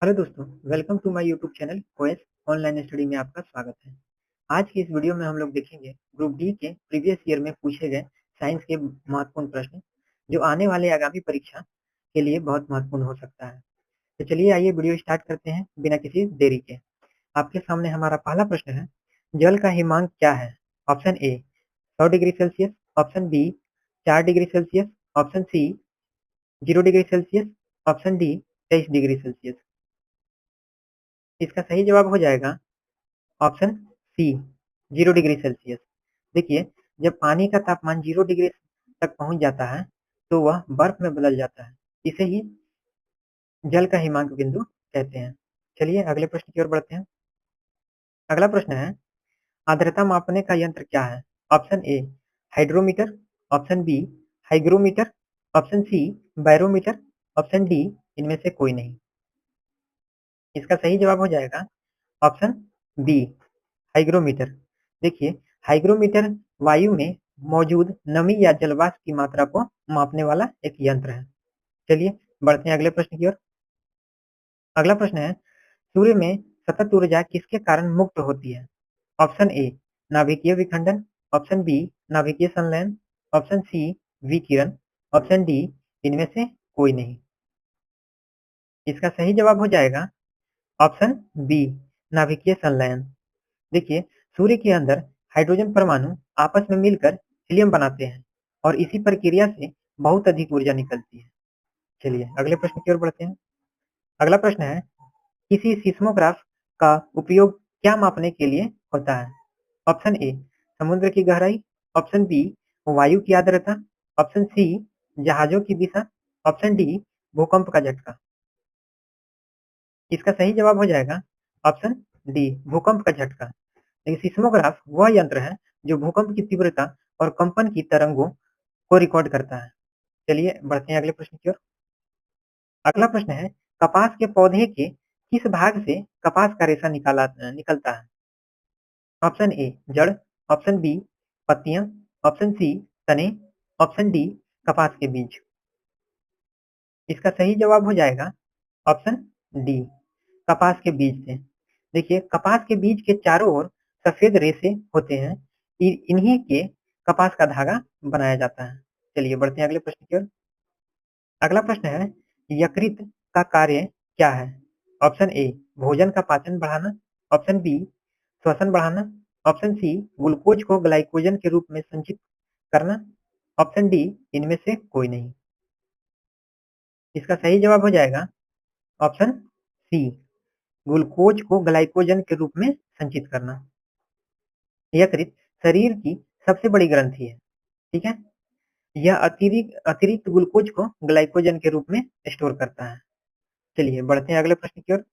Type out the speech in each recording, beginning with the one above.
Hello दोस्तों, welcome to my YouTube channel OS online study में आपका स्वागत है। आज की इस वीडियो में हम लोग देखेंगे ग्रुप डी के प्रीवियस ईयर में पूछे गए साइंस के महत्वपूर्ण प्रश्न जो आने वाले आगामी परीक्षा के लिए बहुत महत्वपूर्ण हो सकता है। तो चलिए आइए वीडियो स्टार्ट करते हैं बिना किसी देरी के। आपके सामने हमारा पहला प्रश्न है, जल का हिमांक क्या है? Option A 100 degree Celsius, option B 4 degree Celsius, option C 0 degree Celsius, option D 23 degree Celsius. इसका सही जवाब हो जाएगा ऑप्शन सी 0 डिग्री सेल्सियस। देखिए, जब पानी का तापमान 0 डिग्री तक पहुंच जाता है तो वह बर्फ में बदल जाता है। इसे ही जल का हिमांक बिंदु कहते हैं। चलिए अगले प्रश्न की ओर बढ़ते हैं। अगला प्रश्न है, आर्द्रता मापने का यंत्र क्या है? Option A hydrometer, option B hygrometer, option C barometer, option D इनमें से कोई नहीं। इसका सही जवाब हो जाएगा ऑप्शन बी हाइग्रोमीटर। देखिए, हाइग्रोमीटर वायु में मौजूद नमी या जलवाष्प की मात्रा को मापने वाला एक यंत्र है। चलिए बढ़ते हैं अगले प्रश्न की ओर। अगला प्रश्न है, सूर्य में सतत ऊर्जा किसके कारण मुक्त होती है? ऑप्शन ए नाभिकीय विखंडन, ऑप्शन बी नाभिकीय संलयन, ऑप्शन सी विकिरण, ऑप्शन डी इनमें से कोई नहीं। इसका सही जवाब हो जाएगा ऑप्शन बी नाभिकीय संलयन। देखिए, सूर्य के अंदर हाइड्रोजन परमाणु आपस में मिलकर हीलियम बनाते हैं और इसी प्रक्रिया से बहुत अधिक ऊर्जा निकलती है। चलिए अगले प्रश्न की ओर बढ़ते हैं। अगला प्रश्न है, किसी सिस्मोग्राफ का उपयोग क्या मापने के लिए होता है? ऑप्शन ए समुद्र की गहराई, ऑप्शन बी वायु की आर्द्रता, ऑप्शन सी जहाजों की दिशा, ऑप्शन डी भूकंप का झटका। इसका सही जवाब हो जाएगा ऑप्शन डी भूकंप का झटका। देखिए, सिस्मोग्राफ वह यंत्र है जो भूकंप की तीव्रता और कंपन की तरंगों को रिकॉर्ड करता है। चलिए बढ़ते हैं अगले प्रश्न की ओर। अगला प्रश्न है, कपास के पौधे के किस भाग से कपास का रेशा निकलता है? ऑप्शन ए जड़, ऑप्शन बी पत्तियां, ऑप्शन सी तने, ऑप्शन डी कपास के बीज। इसका सही जवाब हो जाएगा ऑप्शन डी कपास के बीज से। देखिए, कपास के बीज के चारों ओर सफेद रेशे होते हैं। इन्हीं के कपास का धागा बनाया जाता है। चलिए बढ़ते हैं अगले प्रश्न की ओर। अगला प्रश्न है, यकृत का कार्य क्या है? ऑप्शन ए भोजन का पाचन बढ़ाना, ऑप्शन बी श्वसन बढ़ाना, ऑप्शन सी ग्लूकोज को ग्लाइकोजन के रूप में संचित करना, ऑप्शन डी इनमें से कोई नहीं। इसका सही जवाब हो जाएगा ऑप्शन सी ग्लूकोज को ग्लाइकोजन के रूप में संचित करना। यकृत शरीर की सबसे बड़ी ग्रंथि है, ठीक है। यह अतिरिक्त अतिरिक्त ग्लूकोज को ग्लाइकोजन के रूप में स्टोर करता है। चलिए बढ़ते हैं अगले प्रश्न की ओर।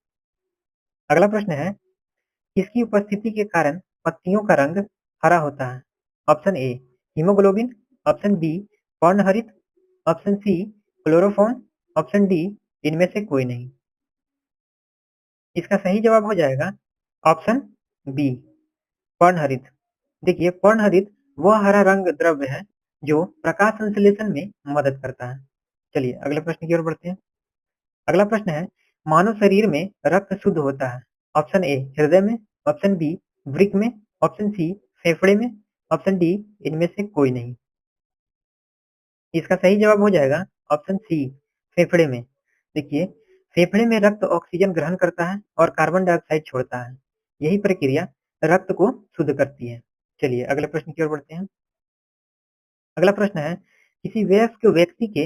अगला प्रश्न है, किसकी उपस्थिति के कारण पत्तियों का रंग हरा होता है? Option A haemoglobin, option B पर्णहरित, option C chloroform, option D इनमें से कोई नहीं। इसका सही जवाब हो जाएगा ऑप्शन बी पर्णहरित। देखिए, पर्णहरित वह हरा रंग द्रव्य है जो प्रकाश संश्लेषण में मदद करता है। चलिए अगले प्रश्न की ओर बढ़ते हैं। अगला प्रश्न है, मानव शरीर में रक्त शुद्ध होता है? ऑप्शन ए हृदय में, ऑप्शन बी वृक्क में, ऑप्शन सी फेफड़े में, ऑप्शन डी इनमें से कोई नहीं। इसका सही जवाब हो जाएगा ऑप्शन सी फेफड़े में। देखिए, फेफड़े में रक्त ऑक्सीजन ग्रहण करता है और कार्बन डाइऑक्साइड छोड़ता है। यही प्रक्रिया रक्त को शुद्ध करती है। चलिए अगले प्रश्न की ओर बढ़ते हैं। अगला प्रश्न है, किसी वयस्क व्यक्ति के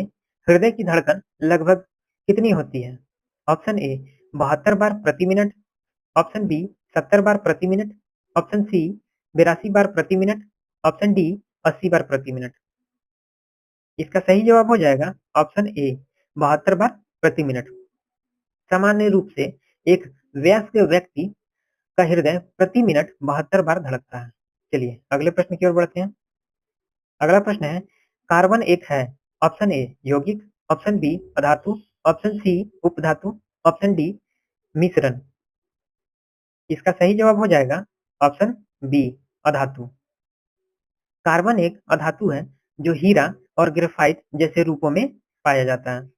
हृदय की धड़कन लगभग कितनी होती है? ऑप्शन ए 72 बार प्रति मिनट, ऑप्शन बी 70 बार प्रति मिनट, ऑप्शन सी 82 बार प्रति मिनट, ऑप्शन डी 80 बार प्रति मिनट। इसका सही जवाब हो जाएगा ऑप्शन ए 72 बार प्रति मिनट। सामान्य रूप से एक वयस्क व्यक्ति का हृदय प्रति मिनट 72 बार धड़कता है। चलिए अगले प्रश्न की ओर बढ़ते हैं। अगला प्रश्न है, कार्बन एक है? ऑप्शन ए यौगिक, ऑप्शन बी अधातु, ऑप्शन सी उपधातु, ऑप्शन डी मिश्रण। इसका सही जवाब हो जाएगा ऑप्शन बी अधातु। कार्बन एक अधातु है जो हीरा और ग्रेफाइट जैसे रूपों में पाया जाता है।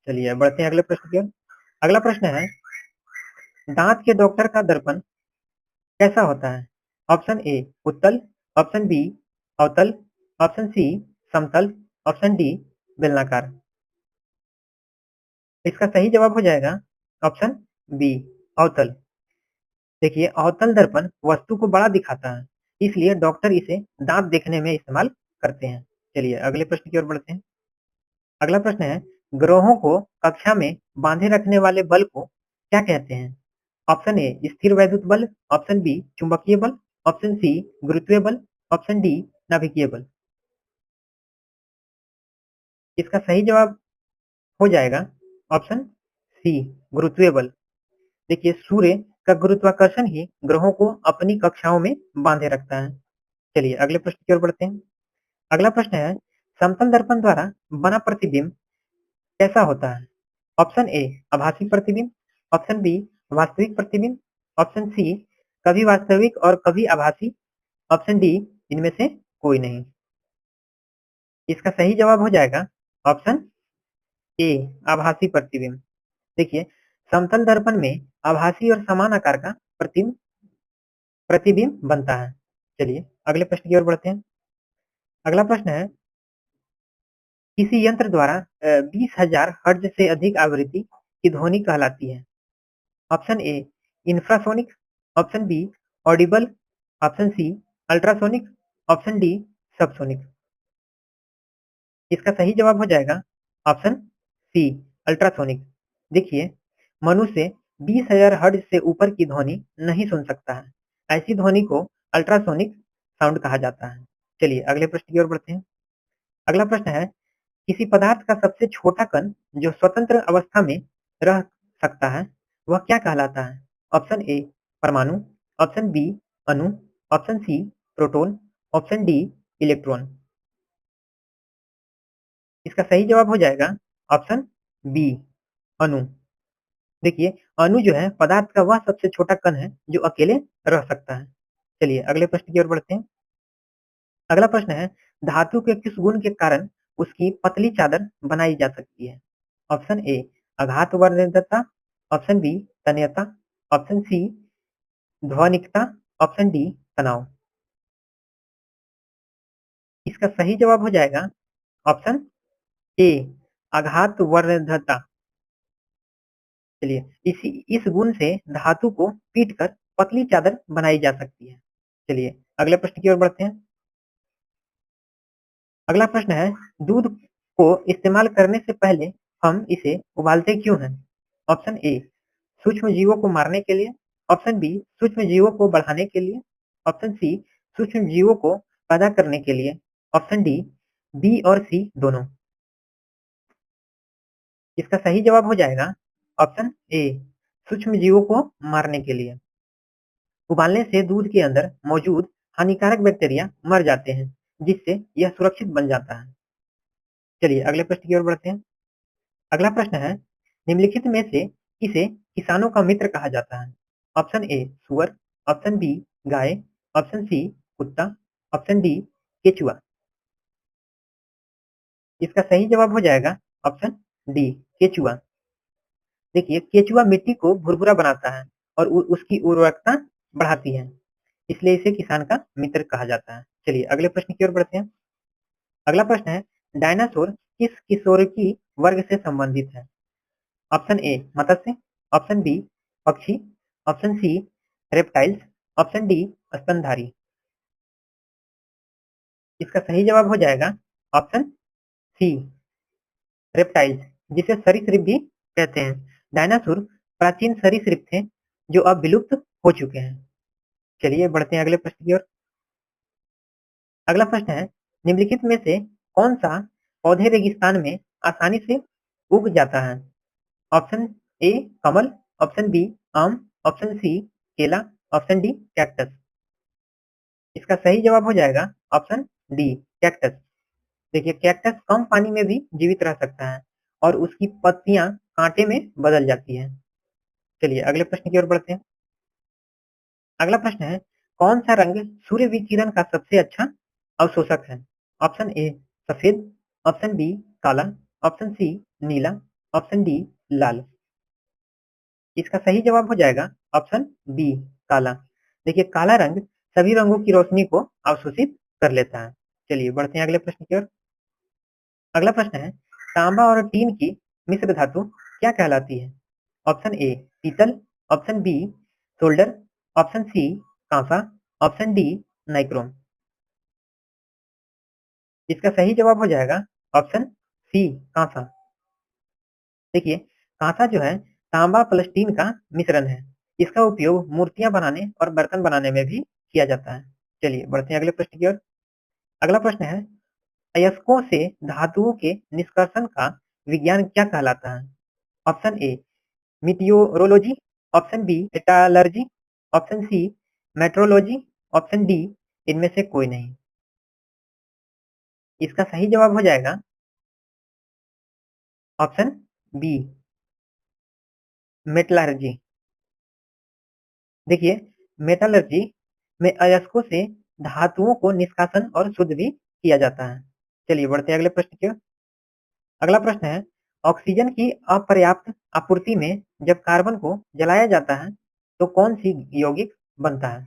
चलिए बढ़ते हैं अगले प्रश्न की ओर। अगला प्रश्न है, दांत के डॉक्टर का दर्पण कैसा होता है? ऑप्शन ए उत्तल, ऑप्शन बी अवतल, ऑप्शन सी समतल, ऑप्शन डी बेलनाकार। इसका सही जवाब हो जाएगा ऑप्शन बी अवतल। देखिए अवतल दर्पण वस्तु को बड़ा दिखाता है, इसलिए डॉक्टर इसे दांत देखने में इस्तेमाल करते हैं। चलिए अगले प्रश्न की ओर बढ़ते हैं। अगला प्रश्न है, ग्रहों को कक्षा में बांधे रखने वाले बल को क्या कहते हैं? ऑप्शन ए स्थिर वैद्युत बल, ऑप्शन बी चुंबकीय बल, ऑप्शन सी गुरुत्वीय बल, ऑप्शन डी नाभिकीय बल। इसका सही जवाब हो जाएगा ऑप्शन सी गुरुत्वीय बल। देखिए सूर्य का गुरुत्वाकर्षण ही ग्रहों को अपनी कक्षाओं में बांधे रखता है। चलिए अगले प्रश्न की ओर बढ़ते हैं। अगला प्रश्न है, समतल दर्पण द्वारा बना प्रतिबिंब कैसा होता है? ऑप्शन ए आभासी प्रतिबिंब, ऑप्शन बी वास्तविक प्रतिबिंब, ऑप्शन सी कभी वास्तविक और कभी आभासी, ऑप्शन डी इनमें से कोई नहीं। इसका सही जवाब हो जाएगा ऑप्शन ए आभासी प्रतिबिंब। देखिए समतल दर्पण में आभासी और समान आकार का प्रतिबिंब बनता है। चलिए अगले प्रश्न की ओर बढ़ते हैं। अगला प्रश्न है, किसी यंत्र द्वारा 20,000 हर्ट्ज से अधिक आवृत्ति की ध्वनि कहलाती है? Option A infrasonic, option B audible, option C ultrasonic, option D subsonic. इसका सही जवाब हो जाएगा ऑप्शन सी अल्ट्रासोनिक। देखिए मनुष्य 20,000 हर्ट्ज से ऊपर की ध्वनि नहीं सुन सकता है, ऐसी ध्वनि को अल्ट्रासोनिक साउंड कहा जाता है। चलिए अगले प्रश्न की ओर बढ़ते हैं। अगला प्रश्न है, किसी पदार्थ का सबसे छोटा कण जो स्वतंत्र अवस्था में रह सकता है वह क्या कहलाता है? ऑप्शन ए परमाणु, ऑप्शन बी अणु, option C proton, option D electron. इसका सही जवाब हो जाएगा ऑप्शन बी अणु। देखिए अणु जो है पदार्थ का वह सबसे छोटा कण है जो अकेले रह सकता है। चलिए अगले प्रश्न की ओर बढ़ते हैं। अगला प्रश्न है, धातु के किस गुण के कारण उसकी पतली चादर बनाई जा सकती है? ऑप्शन ए आघात वर्णितता, ऑप्शन बी तन्यता, ऑप्शन सी ध्वनिकता, ऑप्शन डी तनाव। इसका सही जवाब हो जाएगा ऑप्शन ए आघात वर्णितता। चलिए इस गुण से धातु को पीट कर पतली चादर बनाई जा सकती है। चलिए अगले प्रश्न की ओर बढ़ते हैं। अगला प्रश्न है, दूध को इस्तेमाल करने से पहले हम इसे उबालते क्यों हैं? ऑप्शन ए सूक्ष्म जीवों को मारने के लिए, ऑप्शन बी सूक्ष्म जीवों को बढ़ाने के लिए, ऑप्शन सी सूक्ष्म जीवों को पैदा करने के लिए, ऑप्शन डी बी और सी दोनों। इसका सही जवाब हो जाएगा ऑप्शन ए सूक्ष्म जीवों को मारने के लिए। उबालने से दूध के अंदर मौजूद हानिकारक बैक्टीरिया मर जाते हैं, जिससे यह सुरक्षित बन जाता है। चलिए अगले प्रश्न की ओर बढ़ते हैं। अगला प्रश्न है, निम्नलिखित में से किसे किसानों का मित्र कहा जाता है? ऑप्शन ए सुअर, ऑप्शन बी गाय, ऑप्शन सी कुत्ता, ऑप्शन डी केचुआ। इसका सही जवाब हो जाएगा ऑप्शन डी केचुआ। देखिए केचुआ मिट्टी को भुरभुरा बनाता है और उसकी उर्वरकता बढ़ाती है, इसलिए इसे किसान का मित्र कहा जाता है। चलिए अगले प्रश्न की ओर बढ़ते हैं। अगला प्रश्न है, डायनासोर किस किशोरकी वर्ग से संबंधित है? ऑप्शन ए मत्स्य, ऑप्शन बी पक्षी, option C reptiles, option D स्तनधारी। इसका सही जवाब हो जाएगा ऑप्शन सी रेप्टाइल्स, जिसे सरीसृप भी कहते हैं। डायनासोर प्राचीन सरीसृप थे जो अब विलुप्त हो चुके हैं। चलिए बढ़ते हैं अगले प्रश्न की ओर। अगला प्रश्न है, निम्नलिखित में से कौन सा पौधे रेगिस्तान में आसानी से उग जाता है? ऑप्शन ए कमल, ऑप्शन बी आम, ऑप्शन सी केला, ऑप्शन डी कैक्टस। इसका सही जवाब हो जाएगा ऑप्शन डी कैक्टस। देखिए कैक्टस कम पानी में भी जीवित रह सकता है और उसकी पत्तियां कांटे में बदल जाती हैं। चलिए अगले प्रश्न की ओर बढ़ते हैं। अगला प्रश्न है, कौन सा रंग सूर्य विकिरण का सबसे अच्छा अवशोषक है? ऑप्शन ए सफेद, ऑप्शन बी काला, ऑप्शन सी नीला, ऑप्शन डी लाल। इसका सही जवाब हो जाएगा ऑप्शन बी, काला। देखिए, काला रंग सभी रंगों की रोशनी को अवशोषित कर लेता है। चलिए बढ़ते हैं अगले प्रश्न की ओर। अगला प्रश्न है, तांबा और टीन की मिश्र धातु क्या कहलाती है? ऑप्शन ए, पीतल। Option B, solder. Option C, कांसा। Option D, nichrome. इसका सही जवाब हो जाएगा ऑप्शन सी, कांसा। देखिए, कांसा जो है तांबा प्लस टीन का मिश्रण है। इसका उपयोग मूर्तियां बनाने और बर्तन बनाने में भी किया जाता है। चलिए बढ़ते हैं अगले प्रश्न की ओर। अगला प्रश्न है, अयस्कों से धातुओं के निष्कर्षण का विज्ञान क्या कहलाता है? Option A, meteorology. Option B, metallurgy. Option C, metrology. Option D, इनमें से कोई नहीं। इसका सही जवाब हो जाएगा ऑप्शन बी, मेटलर्जी। देखिए, मेटलर्जी में अयस्कों से धातुओं को निष्कासन और शुद्ध भी किया जाता है। चलिए बढ़ते हैं अगले प्रश्न की ओर। अगला प्रश्न है, ऑक्सीजन की अपर्याप्त आपूर्ति में जब कार्बन को जलाया जाता है तो कौन सी यौगिक बनता है?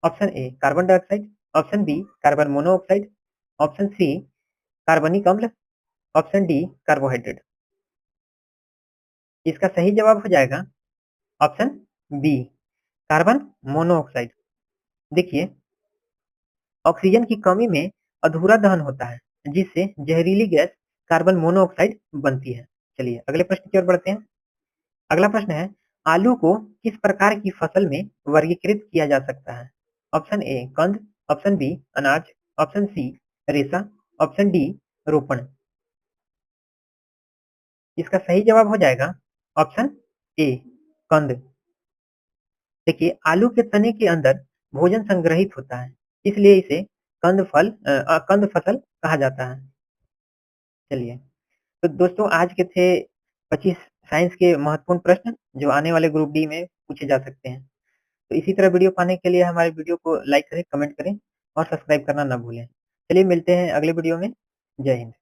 Option A, carbon dioxide. Option B, carbon monoxide. Option C, कार्बनिक अम्ल। Option D, carbohydrate. इसका सही जवाब हो जाएगा ऑप्शन बी, कार्बन मोनोऑक्साइड। देखिए, ऑक्सीजन की कमी में अधूरा दहन होता है, जिससे जहरीली गैस कार्बन मोनोऑक्साइड बनती है। चलिए अगले प्रश्न की ओर बढ़ते हैं। अगला प्रश्न है, आलू को किस प्रकार की फसल में वर्गीकृत किया जा सकता है? ऑप्शन ए, कंद। ऑप्शन बी, अनाज। ऑप्शन सी, रेशा। ऑप्शन डी, रोपण। इसका सही जवाब हो जाएगा ऑप्शन ए, कंद। देखिए, आलू के तने के अंदर भोजन संग्रहित होता है, इसलिए इसे कंद फसल कहा जाता है। चलिए, तो दोस्तों आज के थे 25 साइंस के महत्वपूर्ण प्रश्न जो आने वाले ग्रुप डी में पूछे जा सकते हैं। तो इसी तरह वीडियो पाने के लिए हमारे वीडियो को लाइक करें, कमेंट करें और सब्सक्राइब करना ना भूलें। चलिए मिलते हैं अगले वीडियो में। जय हिंद।